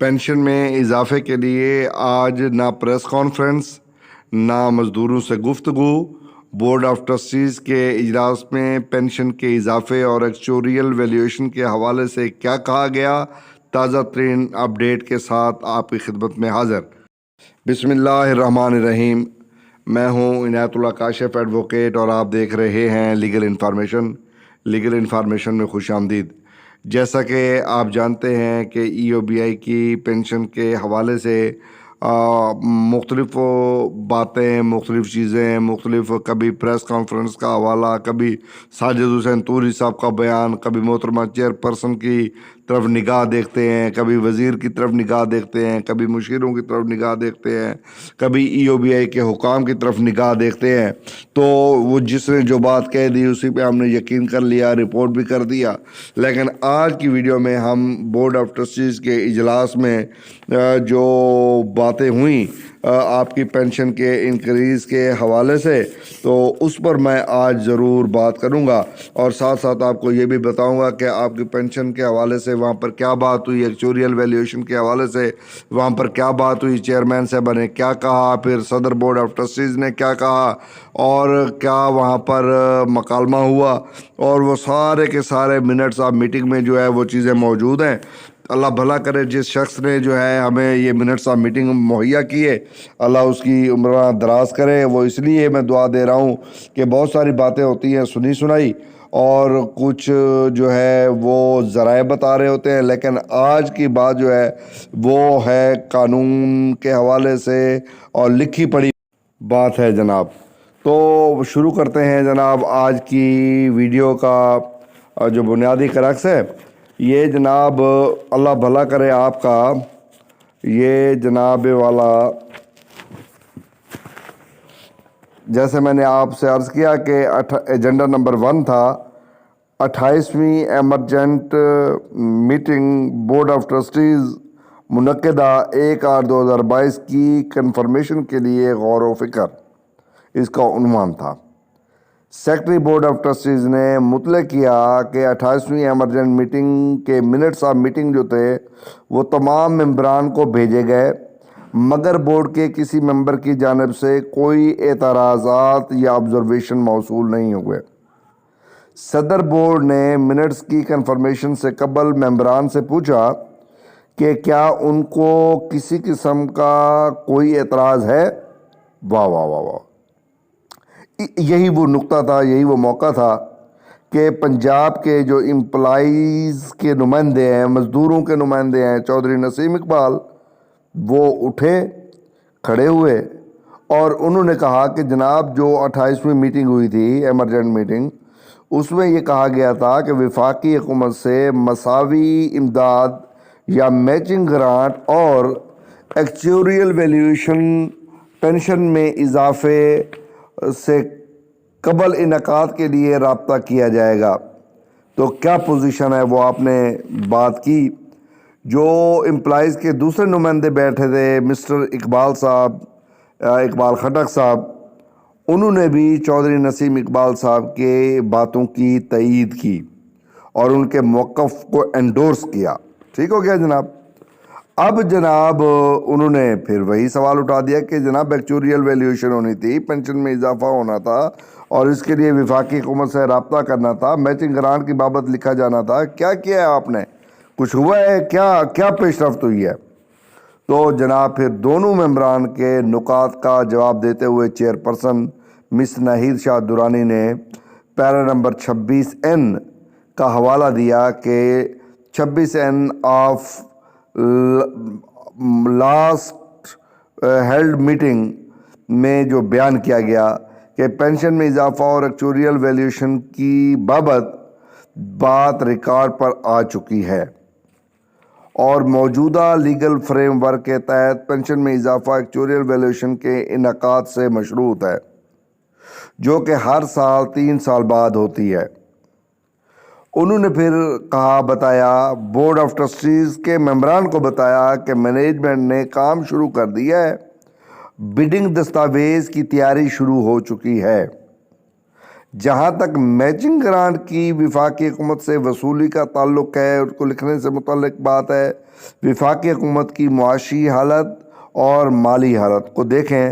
Pension میں اضافے کے لیے آج نہ پریس کانفرنس نہ مزدوروں سے گفتگو۔ بورڈ آف ٹرسٹیز کے اجلاس میں پینشن کے اضافے اور ایکچوریل ویلیویشن کے حوالے سے کیا کہا گیا؟ تازہ ترین اپڈیٹ کے ساتھ آپ کی خدمت میں حاضر۔ بسم اللہ الرحمن الرحیم۔ میں ہوں عنایت اللہ کاشف ایڈوکیٹ اور آپ دیکھ رہے ہیں لیگل انفارمیشن میں خوش آمدید۔ جیسا کہ آپ جانتے ہیں کہ ای او بی آئی کی پینشن کے حوالے سے مختلف باتیں، مختلف چیزیں، کبھی پریس کانفرنس کا حوالہ، کبھی ساجد حسین طوری صاحب کا بیان، کبھی محترمہ چیئر پرسن کی طرف نگاہ دیکھتے ہیں، کبھی وزیر کی طرف نگاہ دیکھتے ہیں، کبھی مشیروں کی طرف نگاہ دیکھتے ہیں، کبھی ای او بی آئی کے حکام کی طرف نگاہ دیکھتے ہیں۔ تو وہ جس نے جو بات کہہ دی اسی پہ ہم نے یقین کر لیا، رپورٹ بھی کر دیا۔ لیکن آج کی ویڈیو میں ہم بورڈ آف ٹرسٹیز کے اجلاس میں جو باتیں ہوئیں آپ کی پینشن کے انکریز کے حوالے سے، تو اس پر میں آج ضرور بات کروں گا، اور ساتھ ساتھ آپ کو یہ بھی بتاؤں گا کہ آپ کی پینشن کے حوالے سے وہاں پر کیا بات ہوئی، ایکچوریل ویلیویشن کے حوالے سے وہاں پر کیا بات ہوئی، چیئرمین صاحب نے کیا کہا، پھر صدر بورڈ آف ٹرسٹیز نے کیا کہا، اور کیا وہاں پر مکالمہ ہوا، اور وہ سارے کے سارے منٹس آف میٹنگ میں جو ہے وہ چیزیں موجود ہیں۔ اللہ بھلا کرے جس شخص نے جو ہے ہمیں یہ منٹس آف میٹنگ مہیا کیے، اللہ اس کی عمر دراز کرے۔ وہ اس لیے میں دعا دے رہا ہوں کہ بہت ساری باتیں ہوتی ہیں سنی سنائی، اور کچھ جو ہے وہ ذرائع بتا رہے ہوتے ہیں، لیکن آج کی بات جو ہے وہ ہے قانون کے حوالے سے اور لکھی پڑھی بات ہے جناب۔ تو شروع کرتے ہیں جناب آج کی ویڈیو کا جو بنیادی کرکس ہے یہ جناب، اللہ بھلا کرے آپ کا، یہ جناب والا جیسے میں نے آپ سے عرض کیا کہ ایجنڈا نمبر 1 تھا 28ویں emergent meeting board of trustees منعقدہ 1/8/2022 کی کنفرمیشن کے لیے غور و فکر، اس کا عنوان تھا۔ سیکرٹری بورڈ آف ٹرسٹیز نے مطلع کیا کہ 28ویں ایمرجنٹ میٹنگ کے منٹس آف میٹنگ جو تھے وہ تمام ممبران کو بھیجے گئے، مگر بورڈ کے کسی ممبر کی جانب سے کوئی اعتراضات یا آبزرویشن موصول نہیں ہوئے۔ صدر بورڈ نے منٹس کی کنفرمیشن سے قبل ممبران سے پوچھا کہ کیا ان کو کسی قسم کا کوئی اعتراض ہے؟ واہ واہ واہ واہ! یہی وہ نقطہ تھا، یہی وہ موقع تھا کہ پنجاب کے جو امپلائیز کے نمائندے ہیں، مزدوروں کے نمائندے ہیں، چودھری نسیم اقبال، وہ اٹھے، کھڑے ہوئے، اور انہوں نے کہا کہ جناب جو 28ویں میٹنگ ہوئی تھی ایمرجنٹ میٹنگ، اس میں یہ کہا گیا تھا کہ وفاقی حکومت سے مساوی امداد یا میچنگ گرانٹ اور ایکچوریل ویلیویشن پینشن میں اضافے سے قبل انعقاد کے لیے رابطہ کیا جائے گا۔ تو کیا پوزیشن ہے وہ آپ نے بات کی۔ جو امپلائیز کے دوسرے نمائندے بیٹھے تھے مسٹر اقبال صاحب، اقبال خٹک صاحب، انہوں نے بھی چودھری نسیم اقبال صاحب کے باتوں کی تائید کی اور ان کے موقف کو انڈورس کیا۔ ٹھیک ہو گیا جناب۔ اب جناب انہوں نے پھر وہی سوال اٹھا دیا کہ جناب ایکچوریل ویلیویشن ہونی تھی، پینشن میں اضافہ ہونا تھا، اور اس کے لیے وفاقی حکومت سے رابطہ کرنا تھا، میچنگ گرانٹ کی بابت لکھا جانا تھا۔ کیا کیا ہے آپ نے؟ کچھ ہوا ہے؟ کیا پیش رفت ہوئی ہے؟ تو جناب پھر دونوں ممبران کے نکات کا جواب دیتے ہوئے چیئر پرسن مس ناہید شاہ درانی نے پیرا نمبر 26N کا حوالہ دیا کہ 26N of last held meeting میں جو بیان کیا گیا کہ پینشن میں اضافہ اور ایکچوریل ویلیویشن کی بابت بات ریکارڈ پر آ چکی ہے، اور موجودہ لیگل فریم ورک کے تحت پینشن میں اضافہ ایکچوریل ویلیویشن کے انعقاد سے مشروط ہے، جو کہ ہر سال 3 سال بعد ہوتی ہے۔ انہوں نے پھر بتایا، بورڈ آف ٹرسٹیز کے ممبران کو بتایا کہ مینجمنٹ نے کام شروع کر دیا ہے، بڈنگ دستاویز کی تیاری شروع ہو چکی ہے۔ جہاں تک میچنگ گرانٹ کی وفاقی حکومت سے وصولی کا تعلق ہے، اس کو لکھنے سے متعلق بات ہے، وفاقی حکومت کی معاشی حالت اور مالی حالت کو دیکھیں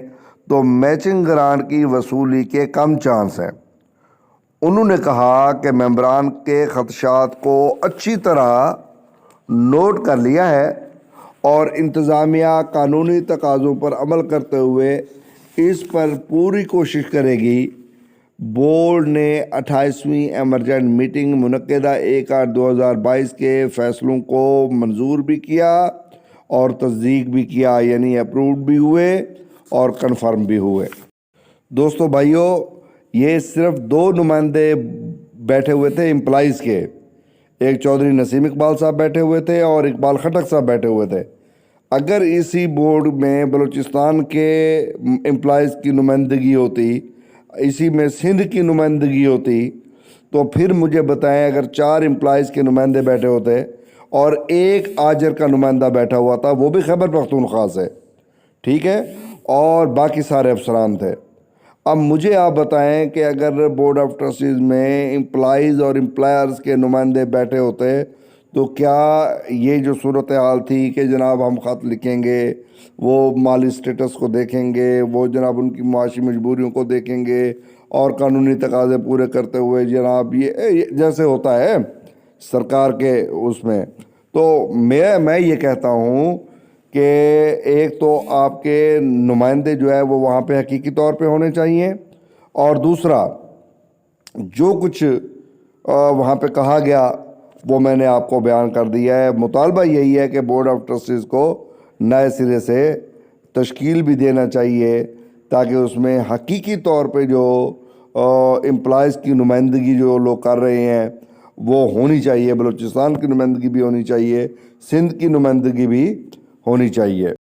تو میچنگ گرانٹ کی وصولی کے کم چانس ہیں۔ انہوں نے کہا کہ ممبران کے خدشات کو اچھی طرح نوٹ کر لیا ہے اور انتظامیہ قانونی تقاضوں پر عمل کرتے ہوئے اس پر پوری کوشش کرے گی۔ بورڈ نے 28ویں ایمرجنٹ میٹنگ منعقدہ 1/8/2022 کے فیصلوں کو منظور بھی کیا اور تصدیق بھی کیا، یعنی اپرووڈ بھی ہوئے اور کنفرم بھی ہوئے۔ دوستو بھائیو، یہ صرف 2 نمائندے بیٹھے ہوئے تھے امپلائیز کے، ایک چودھری نسیم اقبال صاحب بیٹھے ہوئے تھے اور اقبال خٹک صاحب بیٹھے ہوئے تھے۔ اگر اسی بورڈ میں بلوچستان کے امپلائیز کی نمائندگی ہوتی، اسی میں سندھ کی نمائندگی ہوتی، تو پھر مجھے بتائیں اگر 4 امپلائیز کے نمائندے بیٹھے ہوتے اور ایک آجر کا نمائندہ بیٹھا ہوا تھا، وہ بھی خیبر پختونخوا سے، ٹھیک ہے، اور باقی سارے افسران تھے۔ اب مجھے آپ بتائیں کہ اگر بورڈ آف ٹرسٹیز میں امپلائیز اور امپلائرز کے نمائندے بیٹھے ہوتے تو کیا یہ جو صورتحال تھی کہ جناب ہم خط لکھیں گے، وہ مالی سٹیٹس کو دیکھیں گے، وہ جناب ان کی معاشی مجبوریوں کو دیکھیں گے اور قانونی تقاضے پورے کرتے ہوئے جناب یہ جیسے ہوتا ہے سرکار کے اس میں، تو میں یہ کہتا ہوں کہ ایک تو آپ کے نمائندے جو ہے وہ وہاں پہ حقیقی طور پہ ہونے چاہیے، اور دوسرا جو کچھ وہاں پہ کہا گیا وہ میں نے آپ کو بیان کر دیا ہے۔ مطالبہ یہی ہے کہ بورڈ آف ٹرسٹیز کو نئے سرے سے تشکیل بھی دینا چاہیے تاکہ اس میں حقیقی طور پہ جو امپلائیز کی نمائندگی جو لوگ کر رہے ہیں وہ ہونی چاہیے، بلوچستان کی نمائندگی بھی ہونی چاہیے، سندھ کی نمائندگی بھی ہونی چاہیے۔